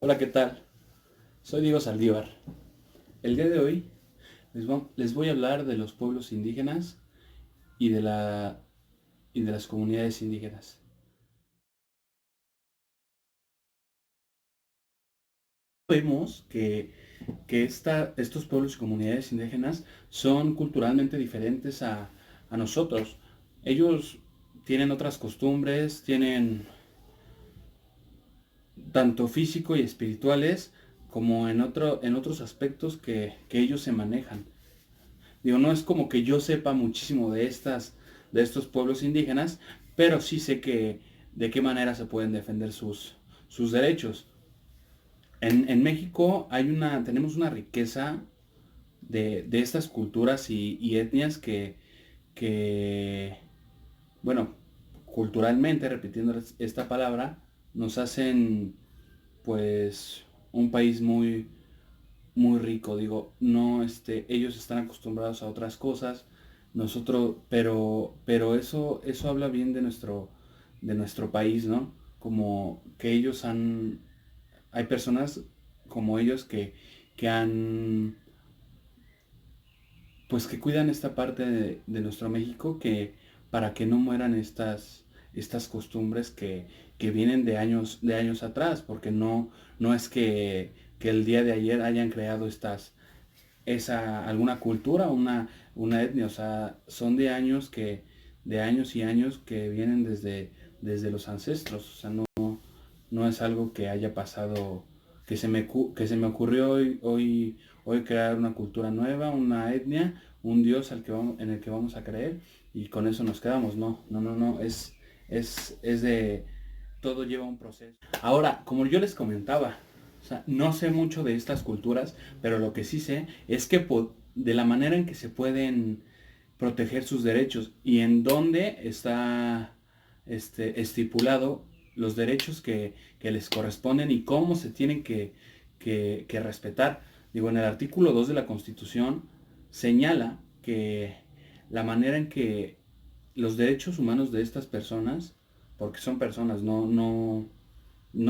Hola, ¿qué tal? Soy Diego Saldívar. El día de hoy les voy a hablar de los pueblos indígenas y y de las comunidades indígenas. Vemos que estos pueblos y comunidades indígenas son culturalmente diferentes a nosotros. Ellos tienen otras costumbres, tienen tanto físico y espirituales como en otros aspectos que ellos se manejan. Digo, no es como que yo sepa muchísimo de estos pueblos indígenas, pero sí sé de qué manera se pueden defender sus derechos. En México tenemos una riqueza de estas culturas y etnias que, bueno, culturalmente, repitiendo esta palabra, nos hacen pues un país muy rico. Digo, no, ellos están acostumbrados a otras cosas, nosotros, pero eso habla bien de nuestro país, ¿no? Como que hay personas como ellos que han, pues que cuidan esta parte de nuestro México que para que no mueran estas costumbres que vienen de años atrás, porque no es que el día de ayer hayan creado alguna cultura, una etnia, o sea, son de años y años que vienen desde los ancestros, o sea, no es algo que haya pasado, que se me ocurrió hoy crear una cultura nueva, una etnia, un dios en el que vamos a creer y con eso nos quedamos, no, es de, todo lleva un proceso. Ahora, como yo les comentaba, o sea, no sé mucho de estas culturas, pero lo que sí sé es que de la manera en que se pueden proteger sus derechos y en dónde está estipulado los derechos que les corresponden y cómo se tienen que respetar. Digo, en el artículo 2 de la Constitución señala que la manera en que los derechos humanos de estas personas, porque son personas, no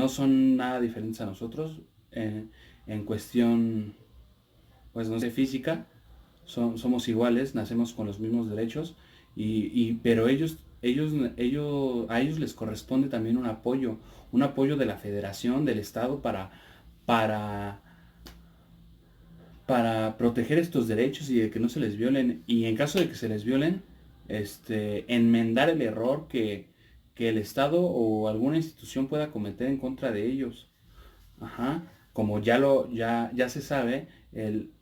son nada diferentes a nosotros en cuestión, pues no sé, física, somos iguales, nacemos con los mismos derechos, pero a ellos les corresponde también un apoyo de la federación, del Estado para, para proteger estos derechos y de que no se les violen, y en caso de que se les violen, enmendar el error que el Estado o alguna institución pueda cometer en contra de ellos. Ajá, como ya se sabe,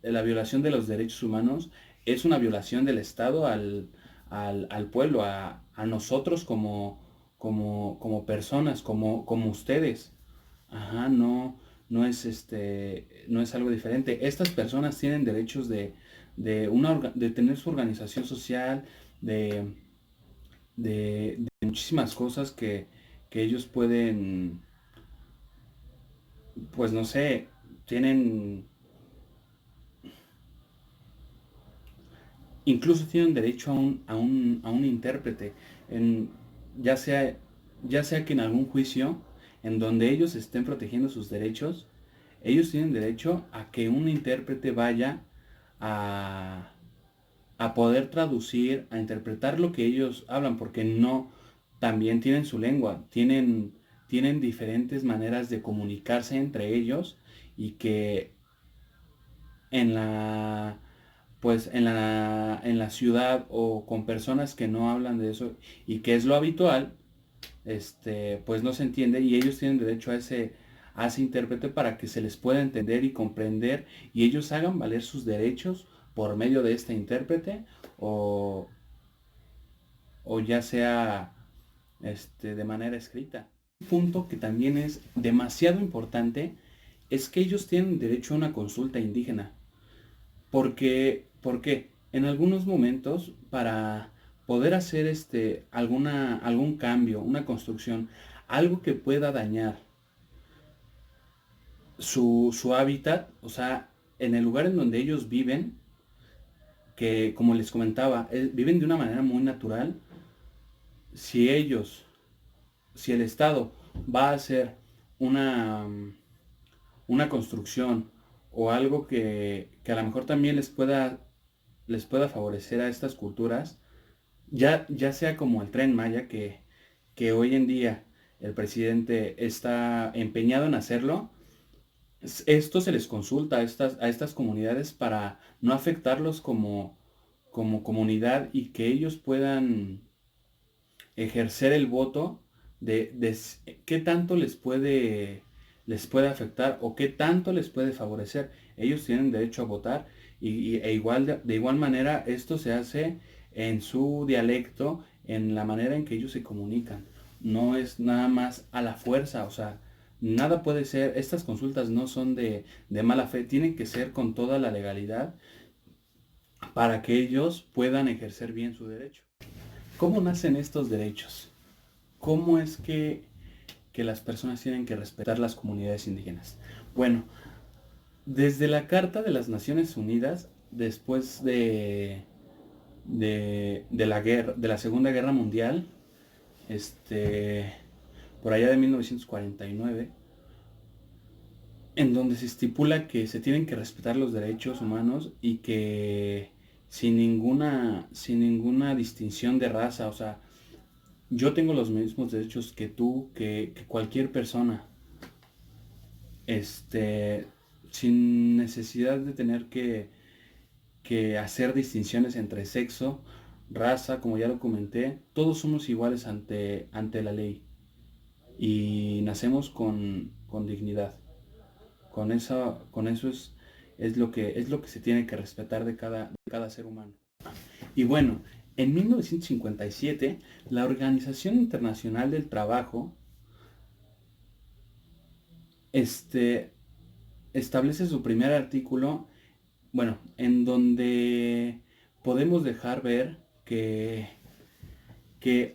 la violación de los derechos humanos es una violación del Estado al pueblo, a nosotros como personas, como ustedes. Ajá, no es algo diferente. Estas personas tienen derechos de tener su organización social, de, de muchísimas cosas que ellos pueden, pues no sé, tienen, incluso tienen derecho a un intérprete, en, ya sea, ya sea que en algún juicio en donde ellos estén protegiendo sus derechos, ellos tienen derecho a que un intérprete vaya a, a poder traducir, a interpretar lo que ellos hablan, porque no, también tienen su lengua, tienen diferentes maneras de comunicarse entre ellos y que en la pues en la ciudad o con personas que no hablan de eso y que es lo habitual, pues no se entiende y ellos tienen derecho a ese intérprete para que se les pueda entender y comprender y ellos hagan valer sus derechos por medio de este intérprete o, o ya sea de manera escrita. Un punto que también es demasiado importante es que ellos tienen derecho a una consulta indígena. Porque en algunos momentos, para poder hacer algún cambio, una construcción, algo que pueda dañar su hábitat, o sea, en el lugar en donde ellos viven, que como les comentaba, viven de una manera muy natural, si ellos, si el Estado va a hacer una, una construcción o algo que a lo mejor también les pueda favorecer a estas culturas, ya sea como el Tren Maya, que hoy en día el presidente está empeñado en hacerlo. Esto se les consulta a estas comunidades para no afectarlos como comunidad y que ellos puedan ejercer el voto qué tanto les puede afectar o qué tanto les puede favorecer. Ellos tienen derecho a votar de igual manera esto se hace en su dialecto, en la manera en que ellos se comunican. No es nada más a la fuerza, o sea, nada puede ser, estas consultas no son de mala fe, tienen que ser con toda la legalidad para que ellos puedan ejercer bien su derecho. ¿Cómo nacen estos derechos? ¿Cómo es que las personas tienen que respetar las comunidades indígenas? Bueno, desde la Carta de las Naciones Unidas, después de la guerra, de la Segunda Guerra Mundial, por allá de 1949, en donde se estipula que se tienen que respetar los derechos humanos y que sin ninguna distinción de raza, o sea, yo tengo los mismos derechos que tú, que cualquier persona, este, sin necesidad de tener que hacer distinciones entre sexo, raza, como ya lo comenté, todos somos iguales ante la ley y nacemos con dignidad. Con eso es lo que se tiene que respetar de cada ser humano. Y bueno, en 1957, la Organización Internacional del Trabajo este, establece su primer artículo, bueno, en donde podemos dejar ver que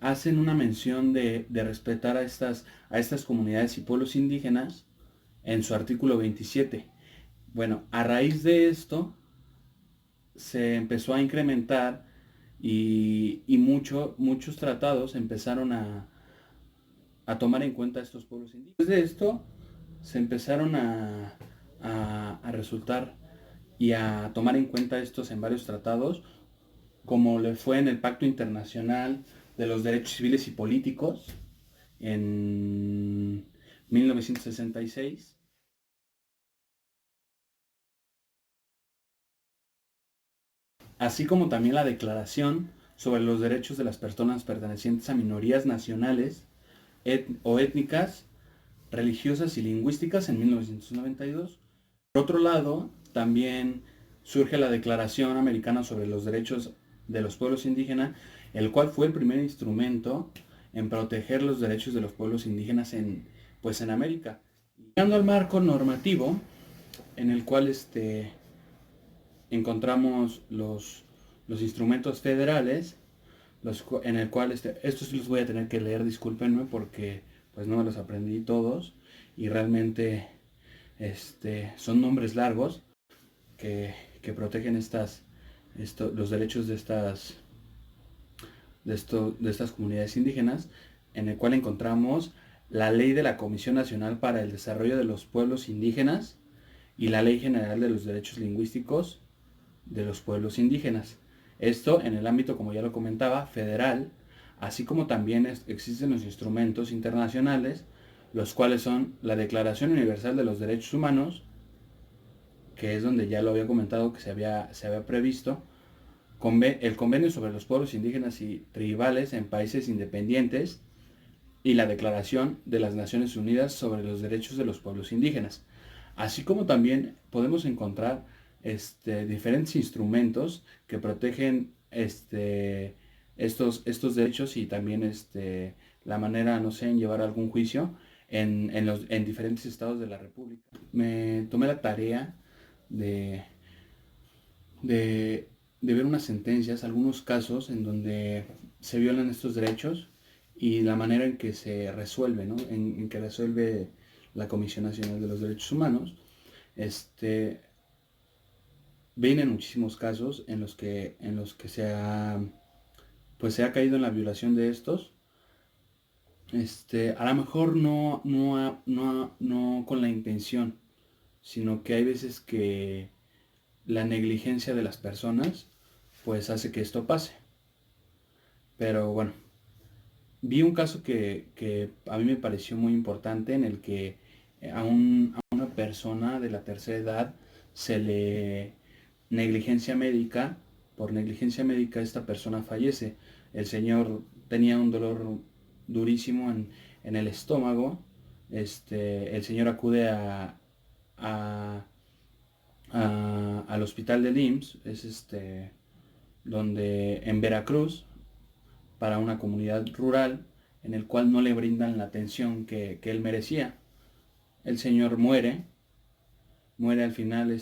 hacen una mención de respetar a estas comunidades y pueblos indígenas en su artículo 27. Bueno, a raíz de esto se empezó a incrementar y muchos tratados empezaron a tomar en cuenta a estos pueblos indígenas. Después de esto se empezaron a resultar y a tomar en cuenta estos en varios tratados, como le fue en el Pacto Internacional de los Derechos Civiles y Políticos en 1966, así como también la Declaración sobre los Derechos de las Personas Pertenecientes a Minorías Nacionales o Étnicas, Religiosas y Lingüísticas en 1992. Por otro lado, también surge la Declaración Americana sobre los Derechos de los Pueblos Indígenas, el cual fue el primer instrumento en proteger los derechos de los pueblos indígenas en América. Llegando al marco normativo, en el cual encontramos los instrumentos federales, en el cual estos sí los voy a tener que leer, discúlpenme, porque pues no me los aprendí todos y realmente son nombres largos que protegen los derechos de estas comunidades indígenas, en el cual encontramos la Ley de la Comisión Nacional para el Desarrollo de los Pueblos Indígenas y la Ley General de los Derechos Lingüísticos de los Pueblos Indígenas. Esto en el ámbito, como ya lo comentaba, federal, así como también existen los instrumentos internacionales, los cuales son la Declaración Universal de los Derechos Humanos, que es donde ya lo había comentado que se había previsto, el Convenio sobre los Pueblos Indígenas y Tribales en Países Independientes y la Declaración de las Naciones Unidas sobre los Derechos de los Pueblos Indígenas. Así como también podemos encontrar diferentes instrumentos que protegen estos derechos y también la manera, no sé, en llevar algún juicio en diferentes estados de la República. Me tomé la tarea de, de ver unas sentencias, algunos casos en donde se violan estos derechos y la manera en que se resuelve, ¿no? En que resuelve la Comisión Nacional de los Derechos Humanos. Vienen muchísimos casos en los que pues se ha caído en la violación de estos. A lo mejor no con la intención sino que hay veces que la negligencia de las personas pues hace que esto pase. Pero bueno, vi un caso que a mí me pareció muy importante en el que a una persona de la tercera edad se le negligencia médica, por negligencia médica esta persona fallece. El señor tenía un dolor durísimo en el estómago. El señor acude a, al hospital del IMSS, es donde en Veracruz, para una comunidad rural, en el cual no le brindan la atención que él merecía. El señor muere al final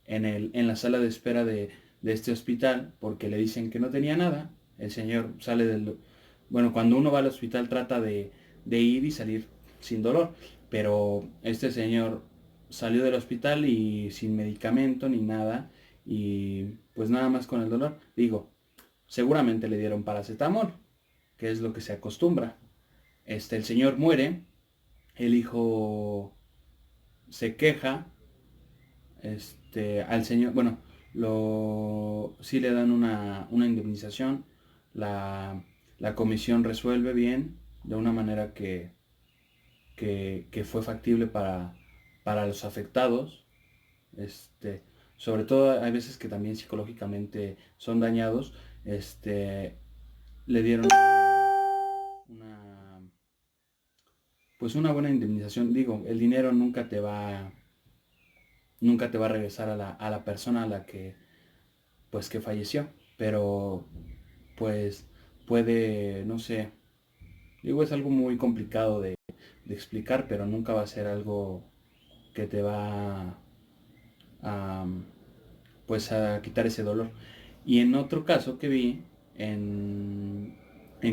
en la sala de espera de este hospital porque le dicen que no tenía nada. El señor sale del... Bueno, cuando uno va al hospital trata de ir y salir sin dolor, pero este señor salió del hospital y sin medicamento ni nada, y pues nada más con el dolor. Digo, seguramente le dieron paracetamol, que es lo que se acostumbra. El señor muere, el hijo se queja, al señor, bueno, sí le dan una indemnización, la comisión resuelve bien, de una manera que fue factible para los afectados. Sobre todo hay veces que también psicológicamente son dañados. Le dieron una, pues una buena indemnización. Digo, el dinero nunca te va a regresar a la persona a la que, pues, que falleció, pero pues puede, no sé, digo, es algo muy complicado de explicar, pero nunca va a ser algo que te va a, pues, a quitar ese dolor. Y en otro caso que vi en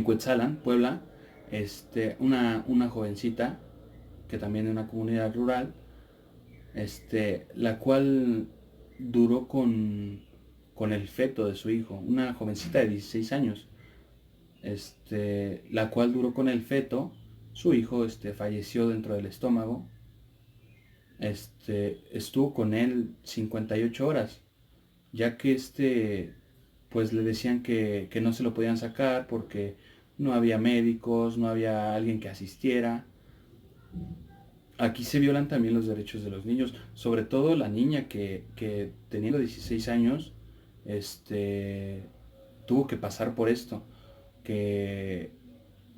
Cuetzalan, Puebla, una jovencita que también de una comunidad rural, la cual duró con el feto de su hijo, una jovencita de 16 años, la cual duró con el feto. Su hijo falleció dentro del estómago. Estuvo con él 58 horas, ya que pues le decían que no se lo podían sacar porque no había médicos, no había alguien que asistiera. Aquí se violan también los derechos de los niños, sobre todo la niña que teniendo 16 años, tuvo que pasar por esto, que,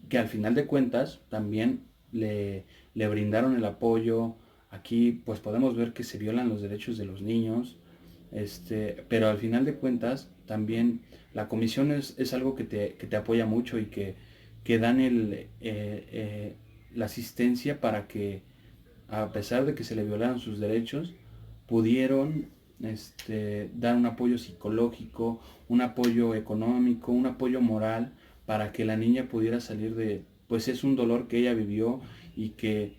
que al final de cuentas también le brindaron el apoyo. Aquí pues podemos ver que se violan los derechos de los niños, pero al final de cuentas también la comisión es algo que te apoya mucho y que dan la asistencia para que, a pesar de que se le violaron sus derechos, pudieron dar un apoyo psicológico, un apoyo económico, un apoyo moral, para que la niña pudiera salir de, pues es un dolor que ella vivió y que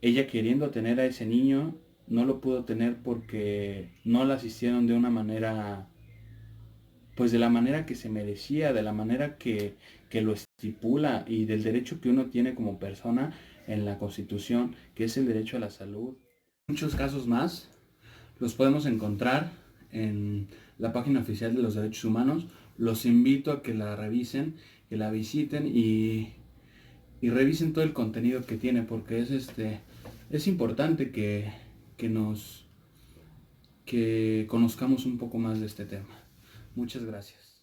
ella, queriendo tener a ese niño, no lo pudo tener porque no la asistieron de una manera, pues de la manera que se merecía, de la manera que lo estipula y del derecho que uno tiene como persona en la Constitución, que es el derecho a la salud. Muchos casos más los podemos encontrar en la página oficial de los derechos humanos. Los invito a que la revisen, que la visiten y revisen todo el contenido que tiene, porque es importante que conozcamos un poco más de este tema. Muchas gracias.